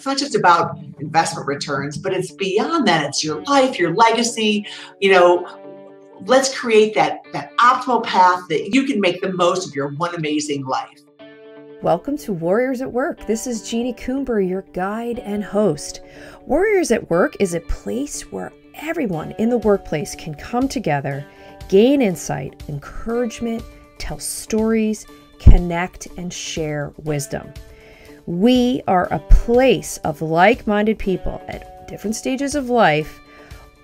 It's not just about investment returns, but it's beyond that. It's your life, your legacy. Let's create that optimal path that you can make the most of your one amazing life. Welcome to Warriors at Work. This is Jeannie Coomber, your guide and host. Warriors at Work is a place where everyone in the workplace can come together, gain insight, encouragement, tell stories, connect, and share wisdom. We are a place of like-minded people at different stages of life,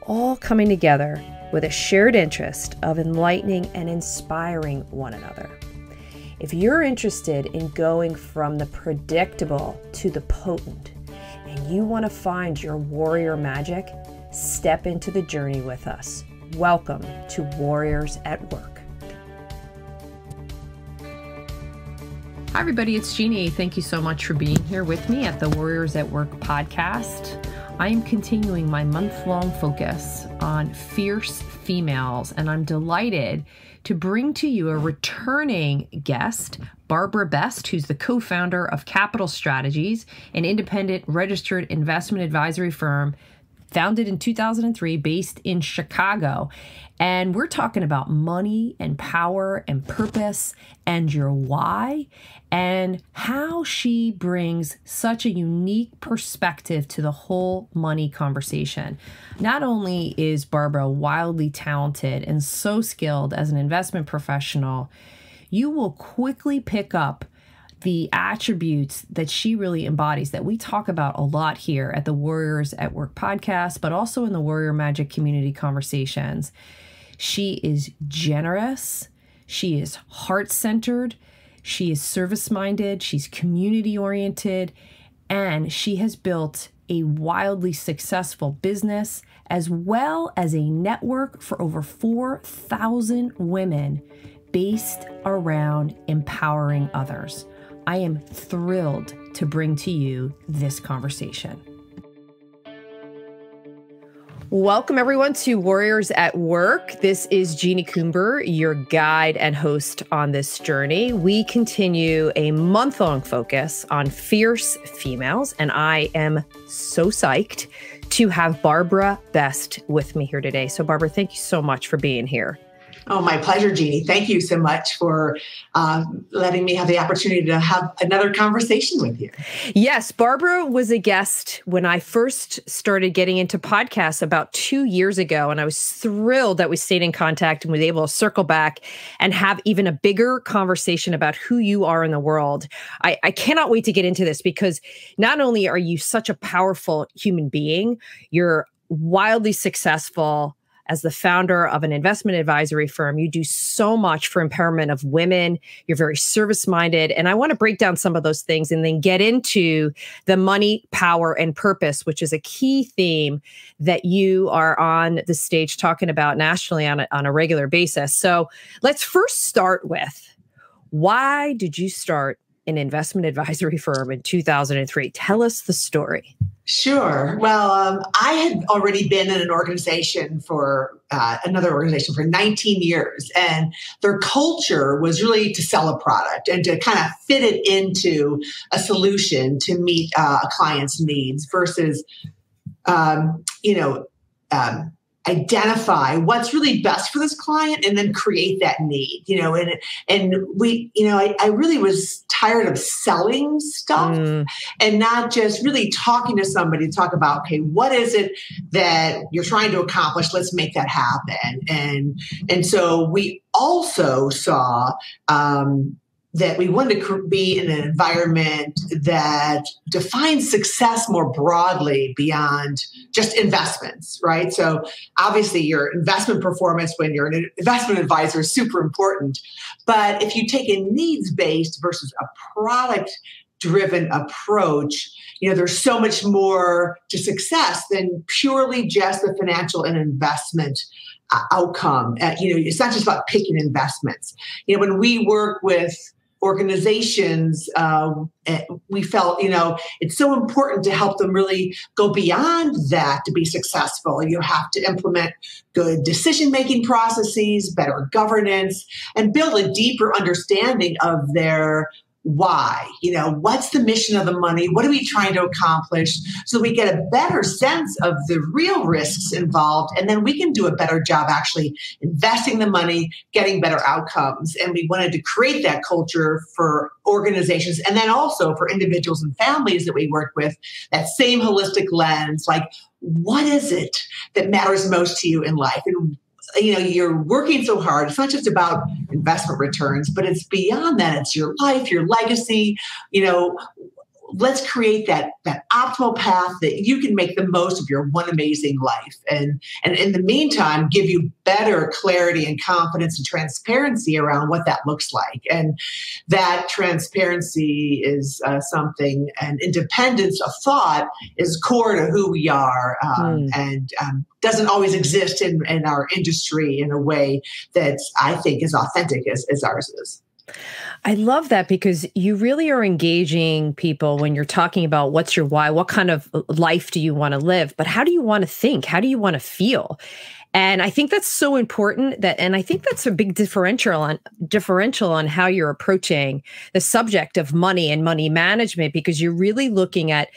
all coming together with a shared interest of enlightening and inspiring one another. If you're interested in going from the predictable to the potent, and you want to find your warrior magic, step into the journey with us. Welcome to Warriors at Work. Hi, everybody. It's Jeannie. Thank you so much for being here with me at the Warriors at Work podcast. I am continuing my month-long focus on fierce females, and I'm delighted to bring to you a returning guest, Barbara Best, who's the co-founder of Capital Strategies, an independent registered investment advisory firm founded in 2003, based in Chicago. And we're talking about money and power and purpose and your why, and how she brings such a unique perspective to the whole money conversation. Not only is Barbara wildly talented and so skilled as an investment professional, you will quickly pick up the attributes that she really embodies that we talk about a lot here at the Warriors at Work podcast, but also in the Warrior Magic community conversations. She is generous. She is heart-centered. She is service-minded. She's community-oriented. And she has built a wildly successful business as well as a network for over 4,000 women based around empowering others. I am thrilled to bring to you this conversation. Welcome, everyone, to Warriors at Work. This is Jeannie Coomber, your guide and host on this journey. We continue a month-long focus on fierce females, and I am so psyched to have Barbara Best with me here today. So, Barbara, thank you so much for being here. Oh, my pleasure, Jeannie. Thank you so much for letting me have the opportunity to have another conversation with you. Yes, Barbara was a guest when I first started getting into podcasts about 2 years ago, and I was thrilled that we stayed in contact and was able to circle back and have even a bigger conversation about who you are in the world. I cannot wait to get into this because not only are you such a powerful human being, you're wildly successful as the founder of an investment advisory firm. You do so much for empowerment of women. You're very service-minded. And I want to break down some of those things and then get into the money, power, and purpose, which is a key theme that you are on the stage talking about nationally on a regular basis. So let's first start with, why did you start an investment advisory firm in 2003? Tell us the story. Sure. Well, I had already been in an organization for another organization for 19 years, and their culture was really to sell a product and to kind of fit it into a solution to meet a client's needs versus, identify what's really best for this client and then create that need, I really was tired of selling stuff and not just really talking to somebody to talk about, okay, what is it that you're trying to accomplish? Let's make that happen. And so we also saw, that we wanted to be in an environment that defines success more broadly beyond just investments, right? So obviously your investment performance when you're an investment advisor is super important. But if you take a needs-based versus a product-driven approach, there's so much more to success than purely just the financial and investment outcome. It's not just about picking investments. When we work with organizations, we felt, it's so important to help them really go beyond that to be successful. You have to implement good decision-making processes, better governance, and build a deeper understanding of their why, what's the mission of the money? What are we trying to accomplish? So we get a better sense of the real risks involved. And then we can do a better job actually investing the money, getting better outcomes. And we wanted to create that culture for organizations and then also for individuals and families that we work with, that same holistic lens, like what is it that matters most to you in life? And you're working so hard. It's not just about investment returns, but it's beyond that. It's your life, your legacy. Let's create that optimal path that you can make the most of your one amazing life. And in the meantime, give you better clarity and confidence and transparency around what that looks like. And that transparency is something, and independence of thought is core to who we are, and doesn't always exist in our industry in a way that I think is authentic as ours is. I love that, because you really are engaging people when you're talking about what's your why, what kind of life do you want to live, but how do you want to think? How do you want to feel? And I think that's so important, and I think that's a big differential on how you're approaching the subject of money and money management, because you're really looking at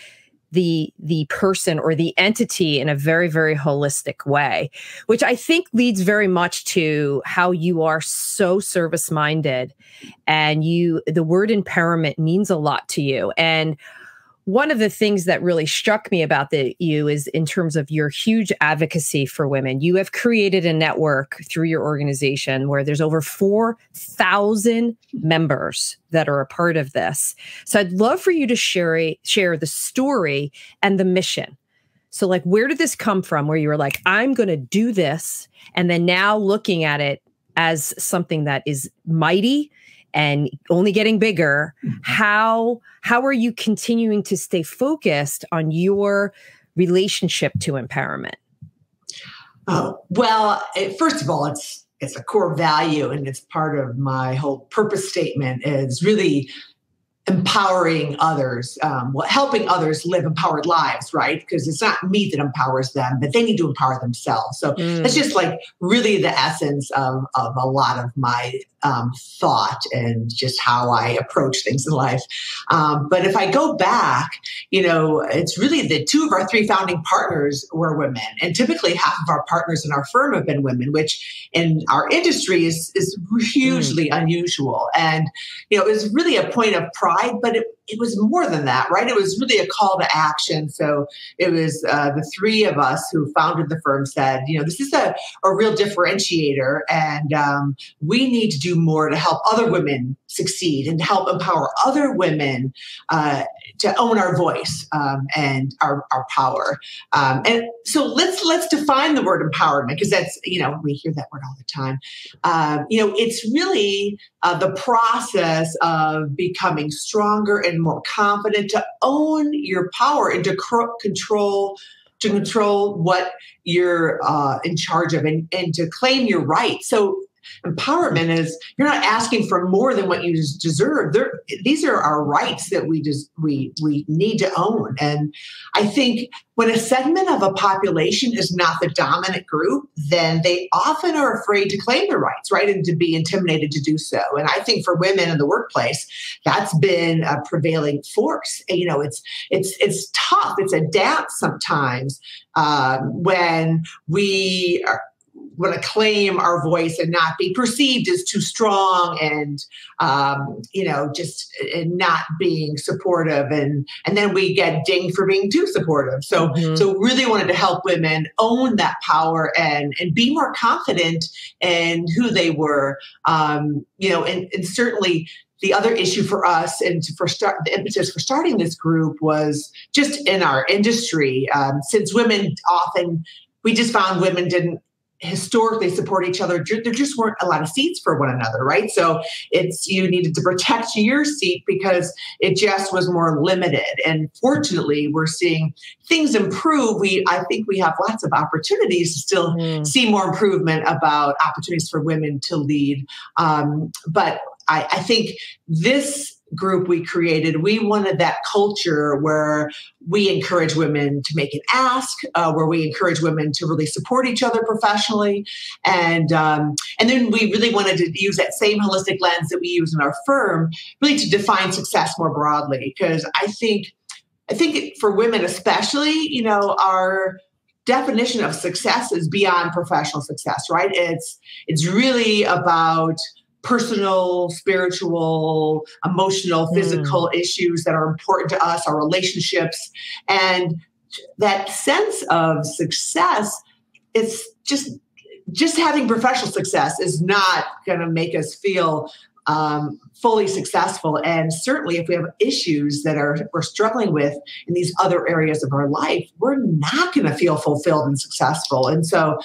the person or the entity in a very, very holistic way, which I think leads very much to how you are so service-minded, and the word empowerment means a lot to you. And one of the things that really struck me about you is in terms of your huge advocacy for women. You have created a network through your organization where there's over 4,000 members that are a part of this. So I'd love for you to share the story and the mission. So like, where did this come from, where you were like, I'm going to do this, and then now looking at it as something that is mighty and only getting bigger? How are you continuing to stay focused on your relationship to empowerment? Oh, well, first of all, it's a core value, and it's part of my whole purpose statement is really empowering others, helping others live empowered lives, right? Because it's not me that empowers them, but they need to empower themselves. So that's just like really the essence of a lot of my thought and just how I approach things in life. But if I go back, it's really the two of our three founding partners were women. And typically half of our partners in our firm have been women, which in our industry is hugely unusual. And, it was really a point of pride, but it was more than that, right? It was really a call to action. So it was the three of us who founded the firm said, this is a real differentiator, and we need to do more to help other women succeed and to help empower other women to own our voice and our power. And so let's define the word empowerment, because that's, we hear that word all the time. It's really the process of becoming stronger and more confident to own your power and to control what you're in charge of and to claim your rights. So empowerment is you're not asking for more than what you deserve. These are our rights that we need to own. And I think when a segment of a population is not the dominant group, then they often are afraid to claim their rights, right? And to be intimidated to do so. And I think for women in the workplace, that's been a prevailing force. It's tough. It's a dance sometimes when we want to claim our voice and not be perceived as too strong and, just not being supportive. And then we get dinged for being too supportive. So, so really wanted to help women own that power and be more confident in who they were, and certainly the other issue for us and the impetus for starting this group was just in our industry, since women we just found women didn't historically support each other. There just weren't a lot of seats for one another, right? So you needed to protect your seat because it just was more limited. And fortunately, we're seeing things improve. I think we have lots of opportunities to still see more improvement about opportunities for women to lead. But I think this group we created, we wanted that culture where we encourage women to make an ask, where we encourage women to really support each other professionally. And then we really wanted to use that same holistic lens that we use in our firm, really to define success more broadly. Because I think for women especially, our definition of success is beyond professional success, right? It's really about personal, spiritual, emotional, physical issues that are important to us, our relationships. And that sense of success, it's just having professional success is not going to make us feel fully successful. And certainly if we have issues that we're struggling with in these other areas of our life, we're not going to feel fulfilled and successful. And so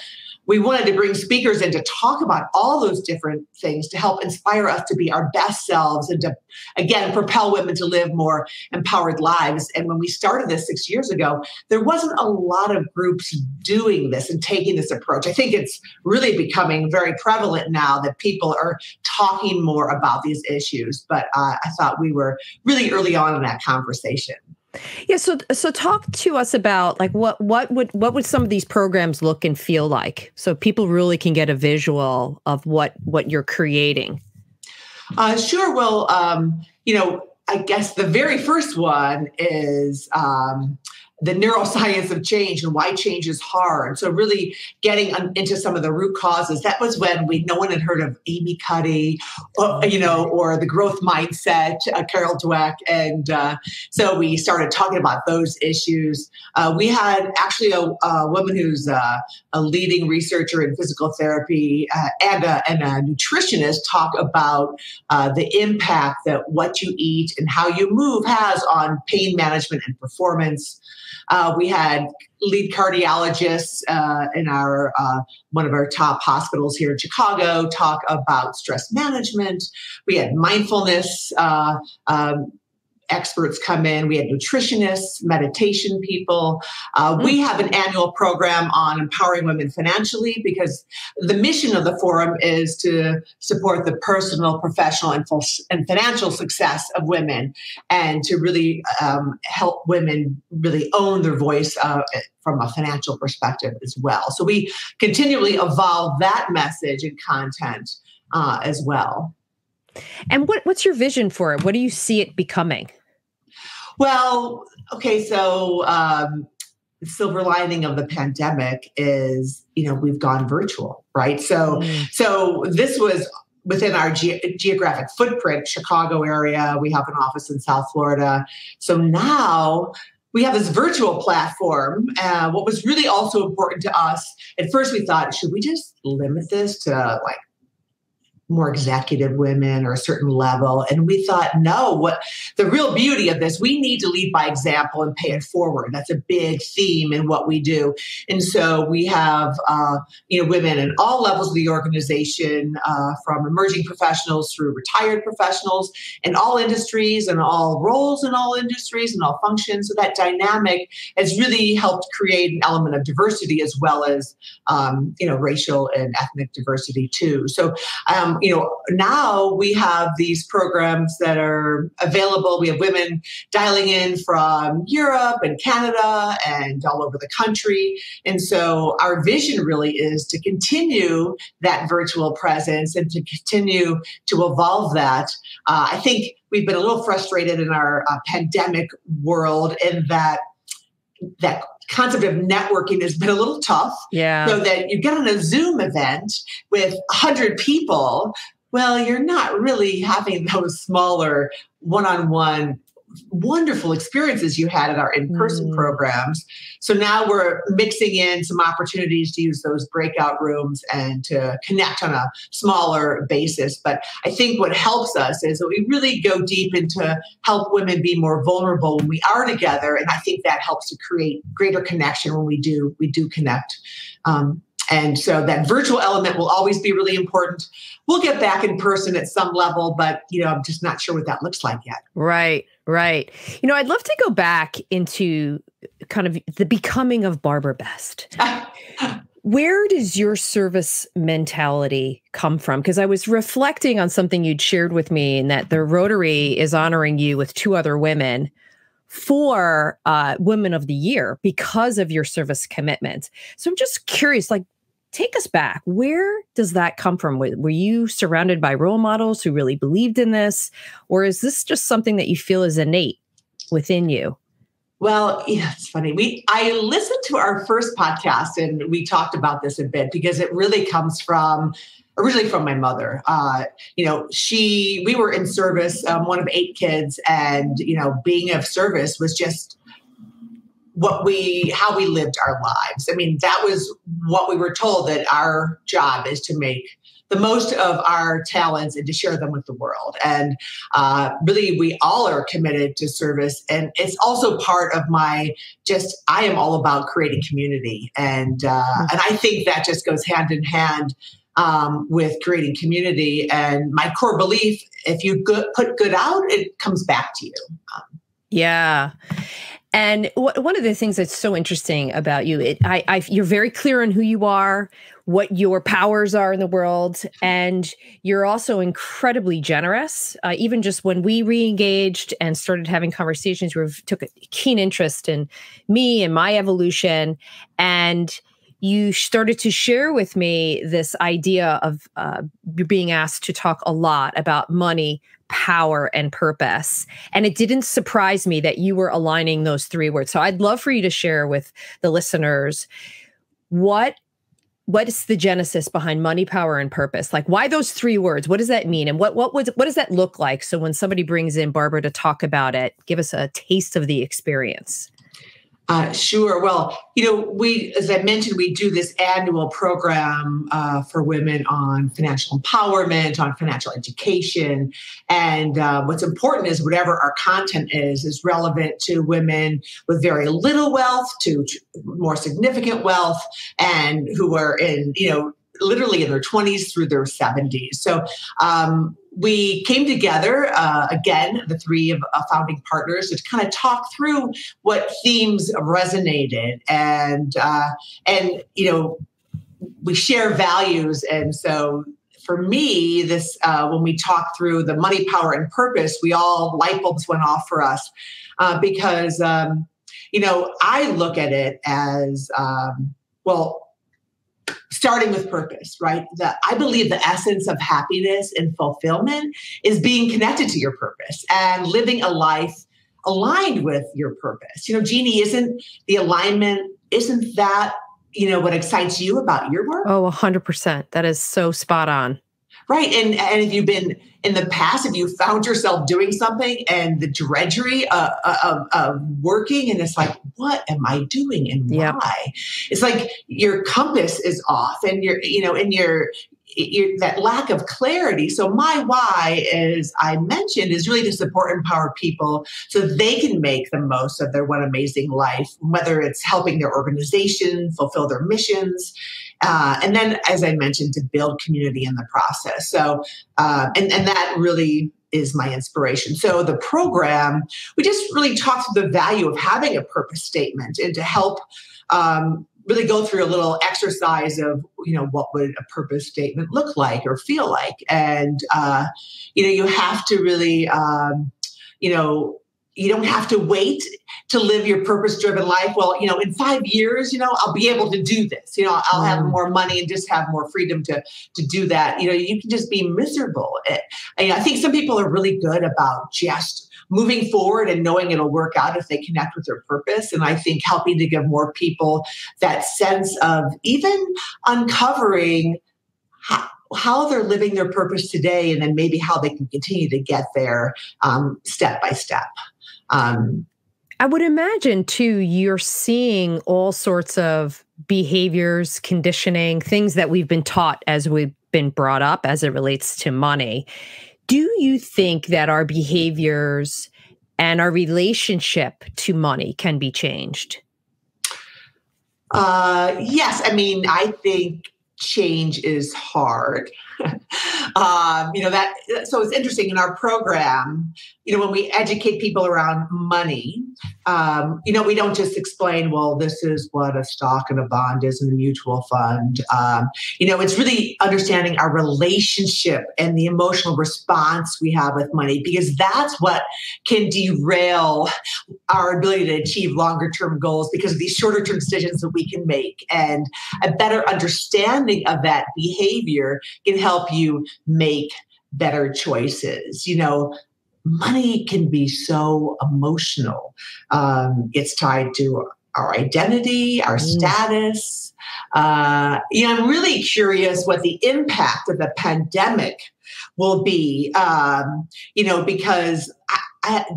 we wanted to bring speakers in to talk about all those different things to help inspire us to be our best selves and to, again, propel women to live more empowered lives. And when we started this 6 years ago, there wasn't a lot of groups doing this and taking this approach. I think it's really becoming very prevalent now that people are talking more about these issues. But I thought we were really early on in that conversation. Yeah. So talk to us about like what would some of these programs look and feel like, so people really can get a visual of what you're creating. Sure. Well, I guess the very first one is the neuroscience of change and why change is hard. So really getting into some of the root causes. That was when no one had heard of Amy Cuddy, or the growth mindset, Carol Dweck. And so we started talking about those issues. We had actually a woman who's a leading researcher in physical therapy and a nutritionist talk about the impact that what you eat and how you move has on pain management and performance. We had lead cardiologists in our one of our top hospitals here in Chicago talk about stress management. We had mindfulness experts come in. We had nutritionists, meditation people. We have an annual program on empowering women financially because the mission of the forum is to support the personal, professional, and financial success of women and to really help women really own their voice from a financial perspective as well. So we continually evolve that message and content as well. And what's your vision for it? What do you see it becoming? Well, okay, so the silver lining of the pandemic is, we've gone virtual, right? So this was within our geographic footprint, Chicago area. We have an office in South Florida. So now we have this virtual platform. What was really also important to us, at first we thought, should we just limit this to more executive women or a certain level? And we thought, no, what the real beauty of this, we need to lead by example and pay it forward. That's a big theme in what we do. And so we have, women in all levels of the organization, from emerging professionals through retired professionals in all industries and all roles in all industries and all functions. So that dynamic has really helped create an element of diversity as well as, racial and ethnic diversity too. So, now we have these programs that are available. We have women dialing in from Europe and Canada and all over the country. And so our vision really is to continue that virtual presence and to continue to evolve that. I think we've been a little frustrated in our pandemic world in that concept of networking has been a little tough. Yeah. So that you get on a Zoom event with 100 people, well, you're not really having those smaller one-on-one wonderful experiences you had at our in-person programs. So now we're mixing in some opportunities to use those breakout rooms and to connect on a smaller basis. But I think what helps us is that we really go deep into help women be more vulnerable when we are together. And I think that helps to create greater connection when we do connect. And so that virtual element will always be really important. We'll get back in person at some level, but, I'm just not sure what that looks like yet. Right. I'd love to go back into kind of the becoming of Barbara Best. Where does your service mentality come from? Because I was reflecting on something you'd shared with me, and that the Rotary is honoring you with 2 other women for Women of the Year because of your service commitment. So I'm just curious, like, take us back. Where does that come from? Were you surrounded by role models who really believed in this? Or is this just something that you feel is innate within you? Well, yeah, it's funny. I listened to our first podcast and we talked about this a bit because it really comes originally from my mother. We were in service, one of 8 kids, and, being of service was just how we lived our lives. I mean, that was what we were told, that our job is to make the most of our talents and to share them with the world. And really, we all are committed to service. And it's also part of I am all about creating community. And I think that just goes hand in hand with creating community. And my core belief, if you put good out, it comes back to you. Yeah. And one of the things that's so interesting about you, you're very clear on who you are, what your powers are in the world, and you're also incredibly generous. Even just when we re-engaged and started having conversations, you took a keen interest in me and my evolution, and you started to share with me this idea of you being asked to talk a lot about money, power, and purpose. And it didn't surprise me that you were aligning those 3 words. So I'd love for you to share with the listeners what is the genesis behind money, power, and purpose? Like, why those 3 words? What does that mean? And what does that look like? So when somebody brings in Barbara to talk about it, give us a taste of the experience. Sure. Well, as I mentioned, we do this annual program for women on financial empowerment, on financial education. And what's important is whatever our content is relevant to women with very little wealth to more significant wealth, and who are literally in their 20s through their 70s. So we came together, again, the 3 of founding partners, to kind of talk through what themes resonated. And we share values. And so for me, this when we talk through the money, power, and purpose, light bulbs went off for us because, I look at it as, starting with purpose, right? I believe the essence of happiness and fulfillment is being connected to your purpose and living a life aligned with your purpose. Jeannie, isn't that, what excites you about your work? Oh, 100%. That is so spot on. Right. And if you've been in the past, if you found yourself doing something and the drudgery of working, and it's like, what am I doing and why? Yep. It's like your compass is off, and you're that lack of clarity. So my why, as I mentioned, is really to support and empower people so they can make the most of their one amazing life, whether it's helping their organization fulfill their missions. And then, as I mentioned, to build community in the process. So, and that really is my inspiration. So the program, we just really talked through the value of having a purpose statement, and to help really go through a little exercise of, what would a purpose statement look like or feel like. And, you have to really, you don't have to wait to live your purpose-driven life. Well, in 5 years, I'll be able to do this. I'll have more money and just have more freedom to do that. You can just be miserable. I think some people are really good about just moving forward and knowing it'll work out if they connect with their purpose. And I think helping to give more people that sense of even uncovering how they're living their purpose today, and then maybe how they can continue to get there step by step. I would imagine, too, you're seeing all sorts of behaviors, conditioning, things that we've been taught as we've been brought up as it relates to money. Do you think that our behaviors and our relationship to money can be changed? Yes. I mean, I think change is hard. So it's interesting in our program, when we educate people around money, we don't just explain, well, this is what a stock and a bond is and a mutual fund. It's really understanding our relationship and the emotional response we have with money, because that's what can derail our ability to achieve longer term goals, because of these shorter term decisions that we can make. And a better understanding of that behavior can help you make better choices. Money can be so emotional. It's tied to our identity, our status. I'm really curious what the impact of the pandemic will be, because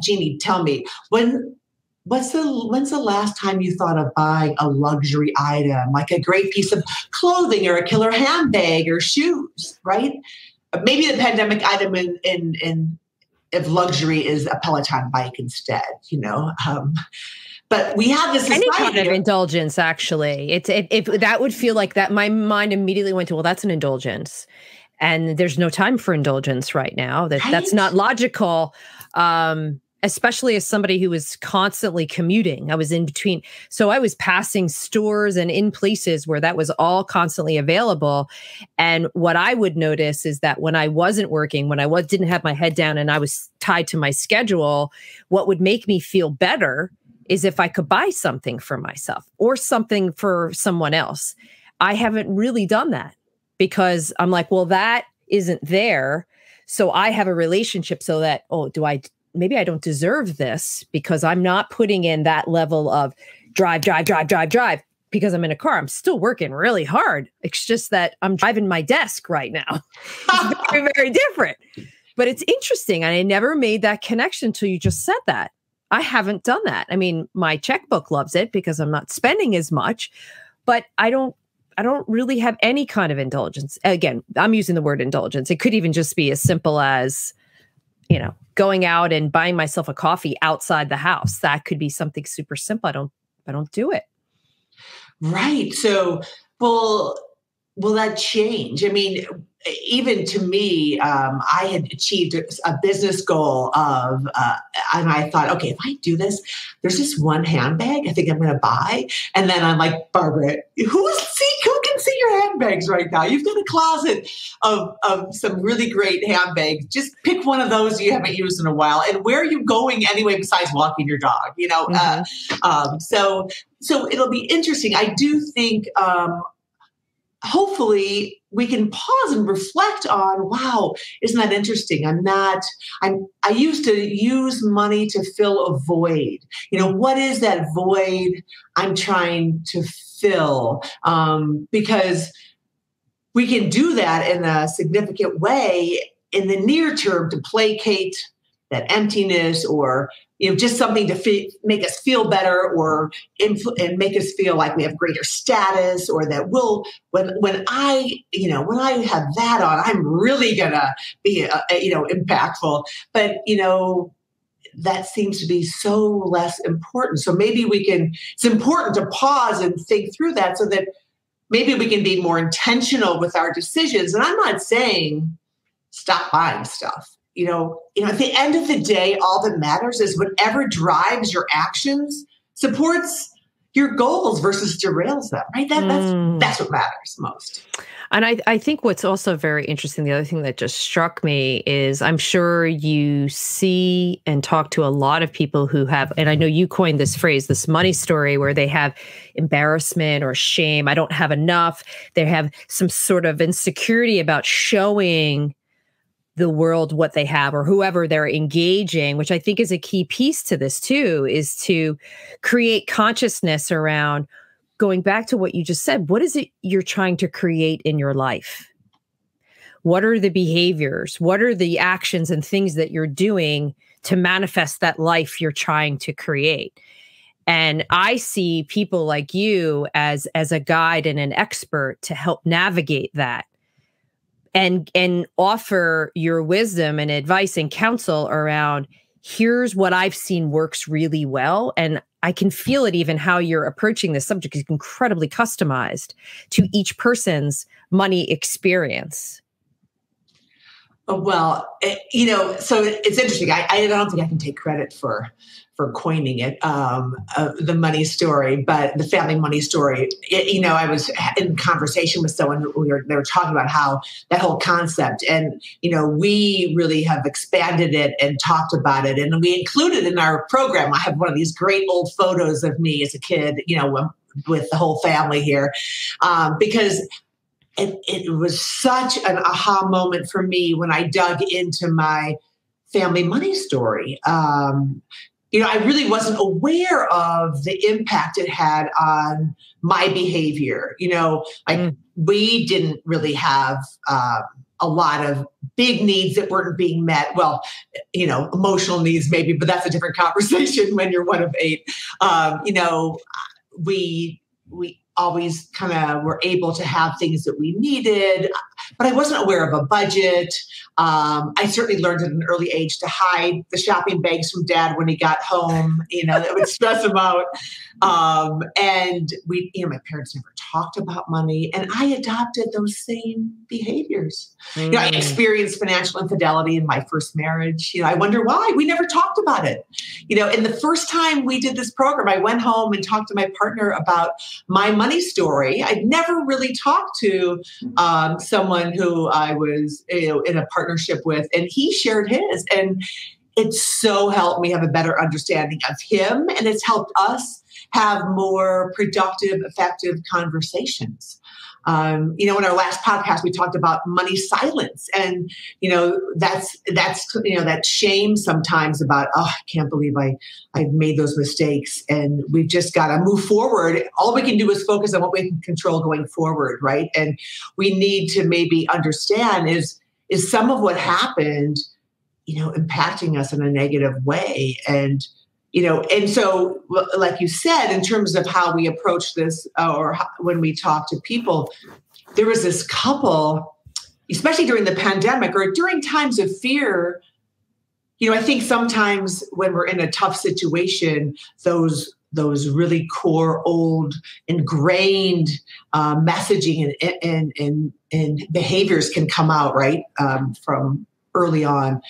Jeannie, tell me, when's the last time you thought of buying a luxury item, like a great piece of clothing or a killer handbag or shoes, right? Maybe the pandemic item if luxury is a Peloton bike instead, but we have this any kind of indulgence. Actually, if that would feel like that, my mind immediately went to, well, that's an indulgence, and there's no time for indulgence right now. That's not logical. Especially as somebody who was constantly commuting. I was in between. So I was passing stores and in places where that was all constantly available. And what I would notice is that when I wasn't working, when I didn't have my head down and I was tied to my schedule, what would make me feel better is if I could buy something for myself or something for someone else. I haven't really done that because I'm like, well, that isn't there. So I have a relationship so that, maybe I don't deserve this because I'm not putting in that level of drive because I'm in a car. I'm still working really hard. It's just that I'm driving my desk right now. It's very, very different. But it's interesting. And I never made that connection until you just said that. I haven't done that. I mean, my checkbook loves it because I'm not spending as much, but I don't really have any kind of indulgence. Again, I'm using the word indulgence. It could even just be as simple as, going out and buying myself a coffee outside the house. That could be something super simple. I don't do it. Right. So, will that change? I mean, even to me, I had achieved a business goal and I thought, okay, if I do this, there's this one handbag I think I'm going to buy. And then I'm like, Barbara, who can see your handbags right now? You've got a closet of some really great handbags. Just pick one of those you haven't used in a while. And where are you going anyway, besides walking your dog? So it'll be interesting. I do think, hopefully we can pause and reflect on, wow, isn't that interesting? I used to use money to fill a void. What is that void I'm trying to fill? Because we can do that in a significant way in the near term to placate that emptiness or just something to make us feel better or and make us feel like we have greater status, or that when I have that on, I'm really gonna be impactful. But that seems to be so less important. So maybe it's important to pause and think through that so that maybe we can be more intentional with our decisions. And I'm not saying stop buying stuff. At the end of the day, all that matters is whatever drives your actions supports your goals versus derails them, right? That's what matters most. And I think what's also very interesting, the other thing that just struck me is I'm sure you see and talk to a lot of people who have, and I know you coined this phrase, this money story, where they have embarrassment or shame. I don't have enough. They have some sort of insecurity about showing the world what they have or whoever they're engaging, which I think is a key piece to this too, is to create consciousness around going back to what you just said. What is it you're trying to create in your life? What are the behaviors? What are the actions and things that you're doing to manifest that life you're trying to create? And I see people like you as a guide and an expert to help navigate that. And offer your wisdom and advice and counsel around, here's what I've seen works really well. And I can feel it even how you're approaching this subject is incredibly customized to each person's money experience. Well, so it's interesting. I don't think I can take credit for coining it, the money story, but the family money story. I was in conversation with someone they were talking about how that whole concept, and we really have expanded it and talked about it, and we included in our program. I have one of these great old photos of me as a kid, with the whole family here, because. It was such an aha moment for me when I dug into my family money story. I really wasn't aware of the impact it had on my behavior. We didn't really have a lot of big needs that weren't being met. Well, emotional needs maybe, but that's a different conversation when you're one of 8. We always kind of were able to have things that we needed, but I wasn't aware of a budget. I certainly learned at an early age to hide the shopping bags from Dad when he got home, that would stress him out. And my parents never talked about money, and I adopted those same behaviors. I experienced financial infidelity in my first marriage. I wonder why we never talked about it. And the first time we did this program, I went home and talked to my partner about my money story. I'd never really talked to someone who I was in a partnership with, and he shared his, and it so helped me have a better understanding of him, and it's helped us have more productive, effective conversations. In our last podcast, we talked about money silence, and that's that shame sometimes about, I can't believe I've made those mistakes, and we've just got to move forward. All we can do is focus on what we can control going forward, right? And we need to maybe understand is some of what happened, impacting us in a negative way, and so, like you said, in terms of how we approach this, when we talk to people, there was this couple, especially during the pandemic or during times of fear. I think sometimes when we're in a tough situation, those really core, old, ingrained messaging and behaviors can come out, right, from early on,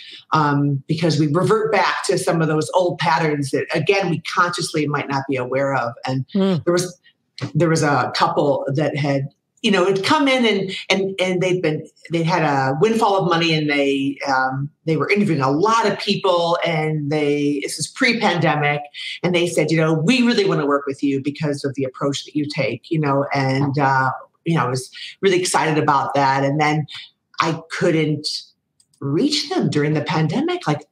because we revert back to some of those old patterns that, again, we consciously might not be aware of. And there was a couple that had, had come in and they'd had a windfall of money, and they were interviewing a lot of people, and this is pre-pandemic, and they said, we really want to work with you because of the approach that you take, and I was really excited about that. And then I couldn't reach them during the pandemic. Like,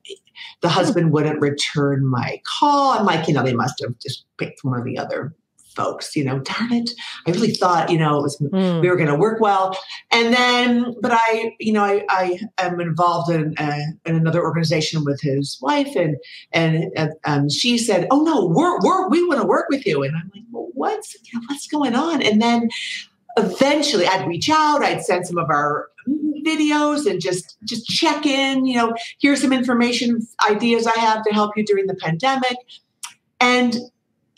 the husband wouldn't return my call. I'm like, they must have just picked one of the other folks, darn it. I really thought, we were going to work well. And then, but I am involved in another organization with his wife, and she said, oh no, we want to work with you. And I'm like, well, what's going on? And then eventually I'd reach out, I'd send some of our videos and just check in, here's some information, ideas I have to help you during the pandemic. And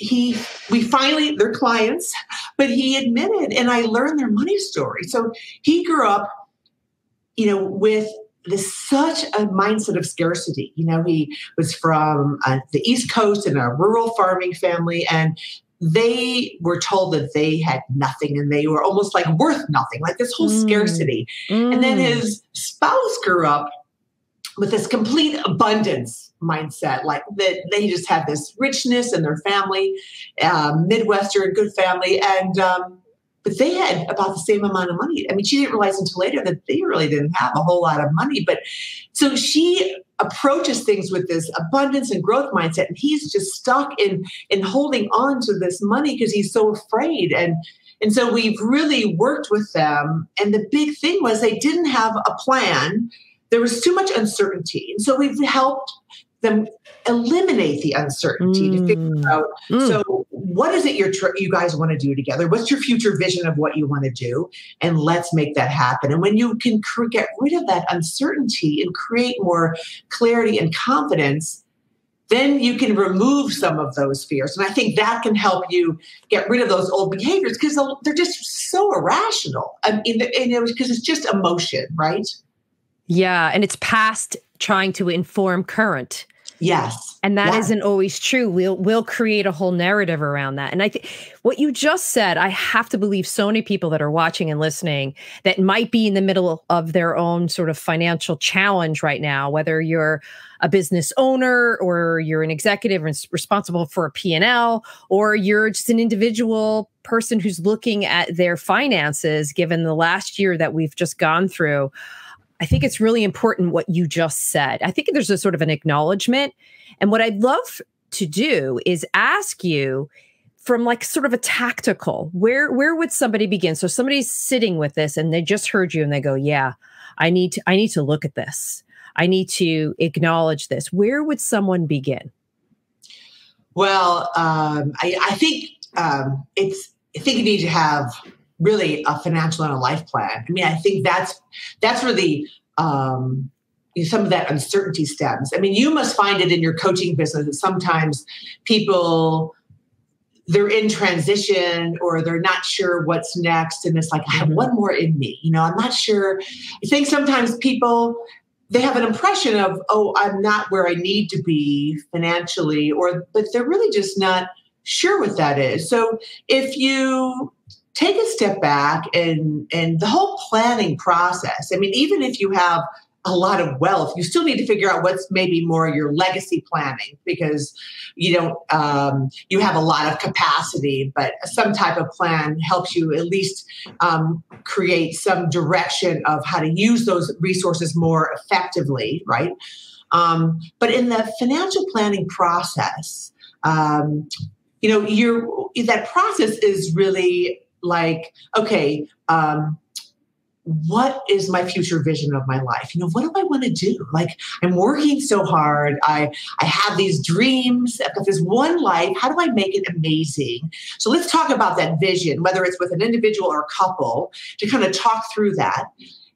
they're clients, but he admitted, and I learned their money story. So he grew up, with such a mindset of scarcity. He was from the East Coast in a rural farming family, and they were told that they had nothing and they were almost like worth nothing, like this whole scarcity. And then his spouse grew up with this complete abundance mindset, like that they just had this richness in their family, Midwestern, good family. And, but they had about the same amount of money. I mean, she didn't realize until later that they really didn't have a whole lot of money. But so she approaches things with this abundance and growth mindset, and he's just stuck in holding on to this money because he's so afraid. And so we've really worked with them. And the big thing was they didn't have a plan. There was too much uncertainty. And so we've helped them eliminate the uncertainty to figure out, so what is it you guys want to do together? What's your future vision of what you want to do? And let's make that happen. And when you can get rid of that uncertainty and create more clarity and confidence, then you can remove some of those fears. And I think that can help you get rid of those old behaviors because they're just so irrational. I mean, because it's just emotion, right? Yeah. And it's past trying to inform current. Yes. And that isn't always true. We'll create a whole narrative around that. And I think what you just said, I have to believe so many people that are watching and listening that might be in the middle of their own sort of financial challenge right now, whether you're a business owner or you're an executive responsible for a P&L, or you're just an individual person who's looking at their finances, given the last year that we've just gone through. I think it's really important what you just said. I think there's a sort of an acknowledgement. And what I'd love to do is ask you from like sort of a tactical, where would somebody begin? So somebody's sitting with this and they just heard you and they go, yeah, I need to look at this. I need to acknowledge this. Where would someone begin? Well, I think you need to have really a financial and a life plan. I mean, I think that's where the some of that uncertainty stems. I mean, you must find it in your coaching business that sometimes people, they're in transition or they're not sure what's next. And it's like, I have one more in me. I'm not sure. I think sometimes people, they have an impression of, oh, I'm not where I need to be financially, but they're really just not sure what that is. So if you take a step back and the whole planning process, I mean, even if you have a lot of wealth, you still need to figure out what's maybe more your legacy planning, because you have a lot of capacity, but some type of plan helps you at least create some direction of how to use those resources more effectively, right? But in the financial planning process, that process is really like, okay, what is my future vision of my life? What do I want to do? Like, I'm working so hard. I have these dreams. I've got this one life. How do I make it amazing? So let's talk about that vision, whether it's with an individual or a couple, to kind of talk through that.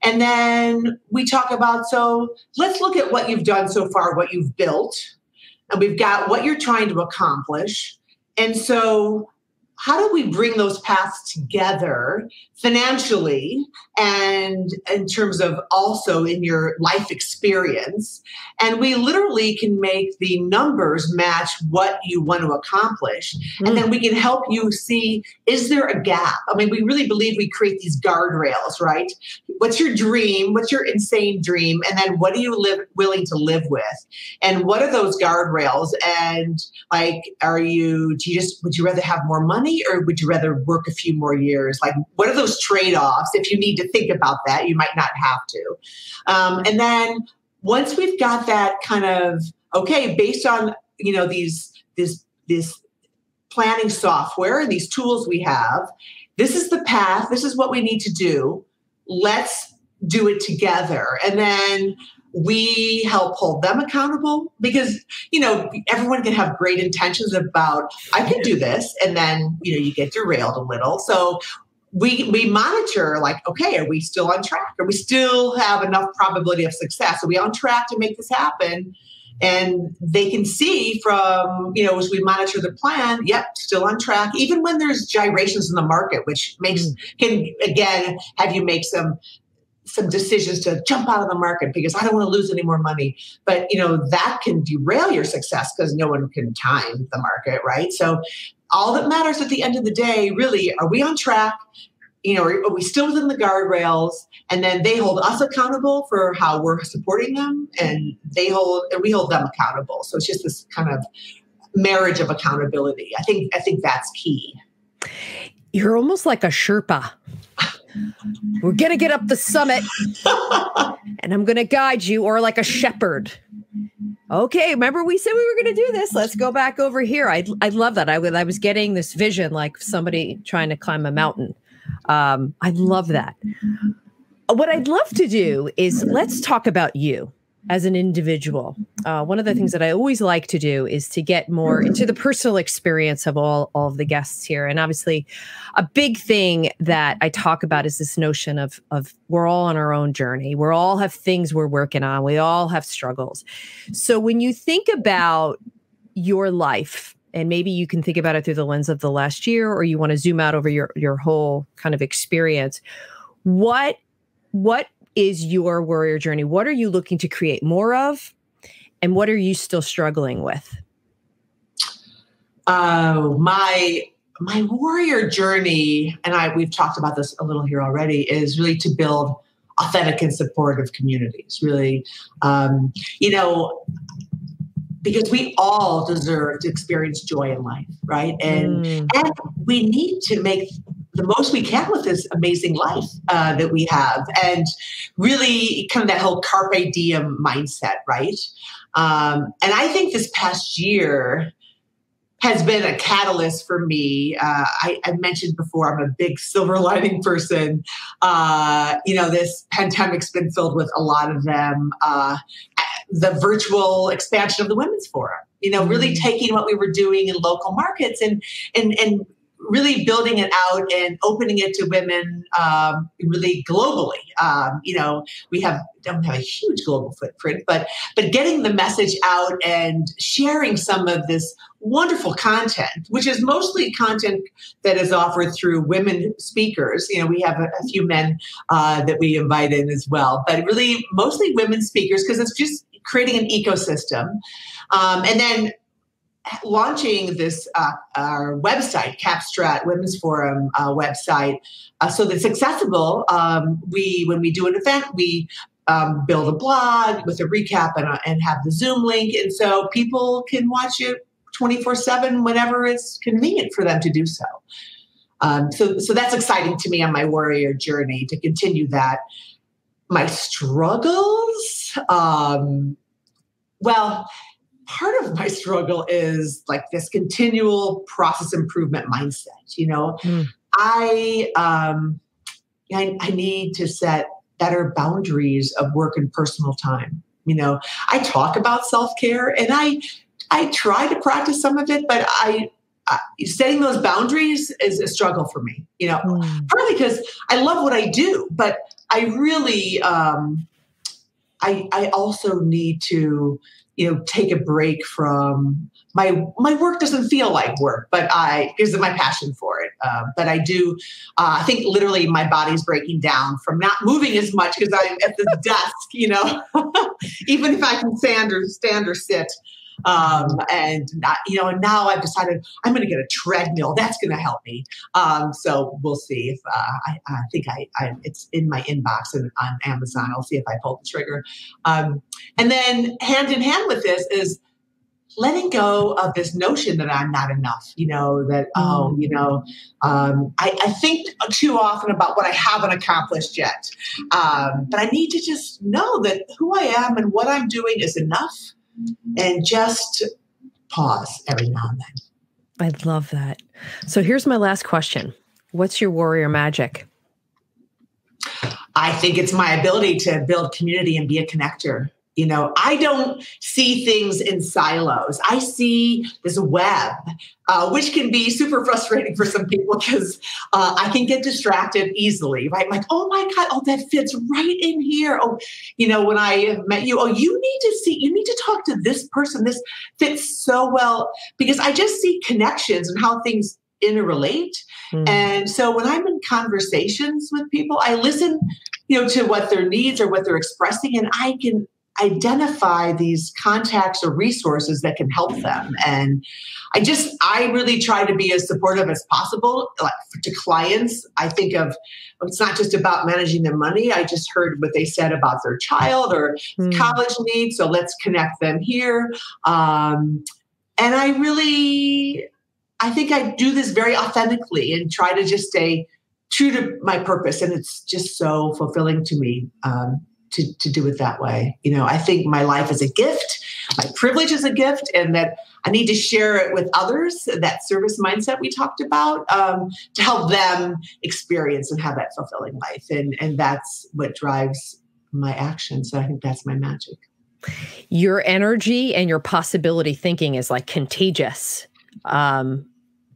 And then we talk about, so let's look at what you've done so far, what you've built, and we've got what you're trying to accomplish. And so how do we bring those paths together financially and in terms of also in your life experience? And we literally can make the numbers match what you want to accomplish. And then we can help you see, is there a gap? I mean, we really believe we create these guardrails, right? What's your dream? What's your insane dream? And then what are you willing to live with? And what are those guardrails? And like, would you rather have more money or would you rather work a few more years? Like, what are those trade-offs? If you need to think about that, you might not have to. And then once we've got that kind of, okay, based on, this planning software and these tools we have, this is the path, this is what we need to do. Let's do it together. And then we help hold them accountable because, everyone can have great intentions about, I can do this. And then, you get derailed a little. So we monitor like, okay, are we still on track? Or we still have enough probability of success? Are we on track to make this happen? And they can see from, as we monitor the plan, yep, still on track, even when there's gyrations in the market, which can again have you make some decisions to jump out of the market because I don't want to lose any more money. But, that can derail your success because no one can time the market, right? So all that matters at the end of the day, really, are we on track? Are we still within the guardrails? And then they hold us accountable for how we're supporting them, and we hold them accountable. So it's just this kind of marriage of accountability. I think that's key. You're almost like a Sherpa. We're going to get up the summit and I'm going to guide you, or like a shepherd. Okay, remember we said we were going to do this. Let's go back over here. I love that. I was getting this vision like somebody trying to climb a mountain. I love that. What I'd love to do is let's talk about you as an individual. One of the things that I always like to do is to get more into the personal experience of all of the guests here. And obviously a big thing that I talk about is this notion of we're all on our own journey. We all have things we're working on. We all have struggles. So when you think about your life, and maybe you can think about it through the lens of the last year, or you want to zoom out over your whole kind of experience, what is your warrior journey? What are you looking to create more of? And what are you still struggling with? My warrior journey, and we've talked about this a little here already, is really to build authentic and supportive communities. Really, because we all deserve to experience joy in life, right? And we need to make the most we can with this amazing life that we have, and really kind of that whole carpe diem mindset, right? And I think this past year has been a catalyst for me. I mentioned before, I'm a big silver lining person. This pandemic's been filled with a lot of them. The virtual expansion of the Women's Forum, really taking what we were doing in local markets and really building it out and opening it to women really globally. We don't have a huge global footprint, but getting the message out and sharing some of this wonderful content, which is mostly content that is offered through women speakers. We have a few men that we invite in as well, but really mostly women speakers, because it's just creating an ecosystem. And then launching this our website, Capstrat Women's Forum website, so that it's accessible. When we do an event, we build a blog with a recap and have the Zoom link, and so people can watch it 24/7 whenever it's convenient for them to do so. So that's exciting to me on my warrior journey, to continue that. My struggles, part of my struggle is like this continual process improvement mindset. I need to set better boundaries of work and personal time. I talk about self-care, and I try to practice some of it, but setting those boundaries is a struggle for me, partly because I love what I do, but I really, I also need to, take a break from my work. Doesn't feel like work, but because of my passion for it. But I do, I think literally my body's breaking down from not moving as much because I'm at the desk, even if I can stand or sit. And now I've decided I'm going to get a treadmill. That's going to help me. So we'll see if I think it's in my inbox and on Amazon. I'll see if I pull the trigger. And then hand in hand with this is letting go of this notion that I'm not enough. I think too often about what I haven't accomplished yet. But I need to just know that who I am and what I'm doing is enough. And just pause every now and then. I love that. So here's my last question. What's your warrior magic? I think it's my ability to build community and be a connector. I don't see things in silos. I see this web, which can be super frustrating for some people because I can get distracted easily, right? Like, oh my God, that fits right in here. Oh, when I met you, you need to talk to this person. This fits so well because I just see connections and how things interrelate. And so when I'm in conversations with people, I listen, to what their needs or what they're expressing, and I can identify these contacts or resources that can help them. And I really try to be as supportive as possible to clients. I think of, it's not just about managing their money. I just heard what they said about their child or college needs. So let's connect them here. And I think I do this very authentically and try to just stay true to my purpose. And it's just so fulfilling to me. To do it that way. I think my life is a gift, my privilege is a gift, and that I need to share it with others, that service mindset we talked about, to help them experience and have that fulfilling life. And that's what drives my actions. So I think that's my magic. Your energy and your possibility thinking is like contagious.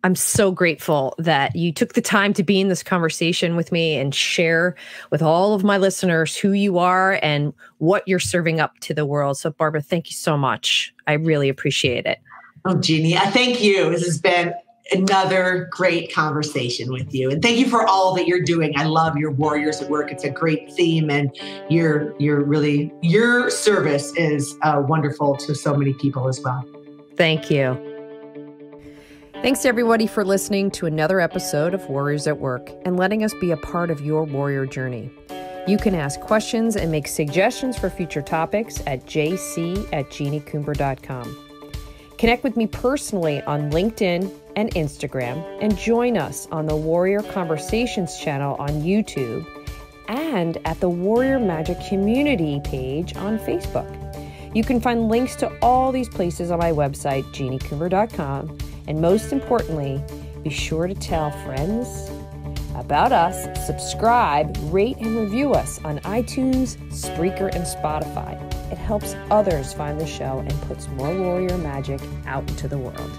I'm so grateful that you took the time to be in this conversation with me and share with all of my listeners who you are and what you're serving up to the world. So, Barbara, thank you so much. I really appreciate it. Oh, Jeannie, I thank you. This has been another great conversation with you. And thank you for all that you're doing. I love your Warriors at Work. It's a great theme, and your service is wonderful to so many people as well. Thank you. Thanks to everybody for listening to another episode of Warriors at Work and letting us be a part of your warrior journey. You can ask questions and make suggestions for future topics at jc@jeanniecoomber.com. Connect with me personally on LinkedIn and Instagram, and join us on the Warrior Conversations channel on YouTube and at the Warrior Magic Community page on Facebook. You can find links to all these places on my website, jeanniecoomber.com, and most importantly, be sure to tell friends about us, subscribe, rate, and review us on iTunes, Spreaker, and Spotify. It helps others find the show and puts more warrior magic out into the world.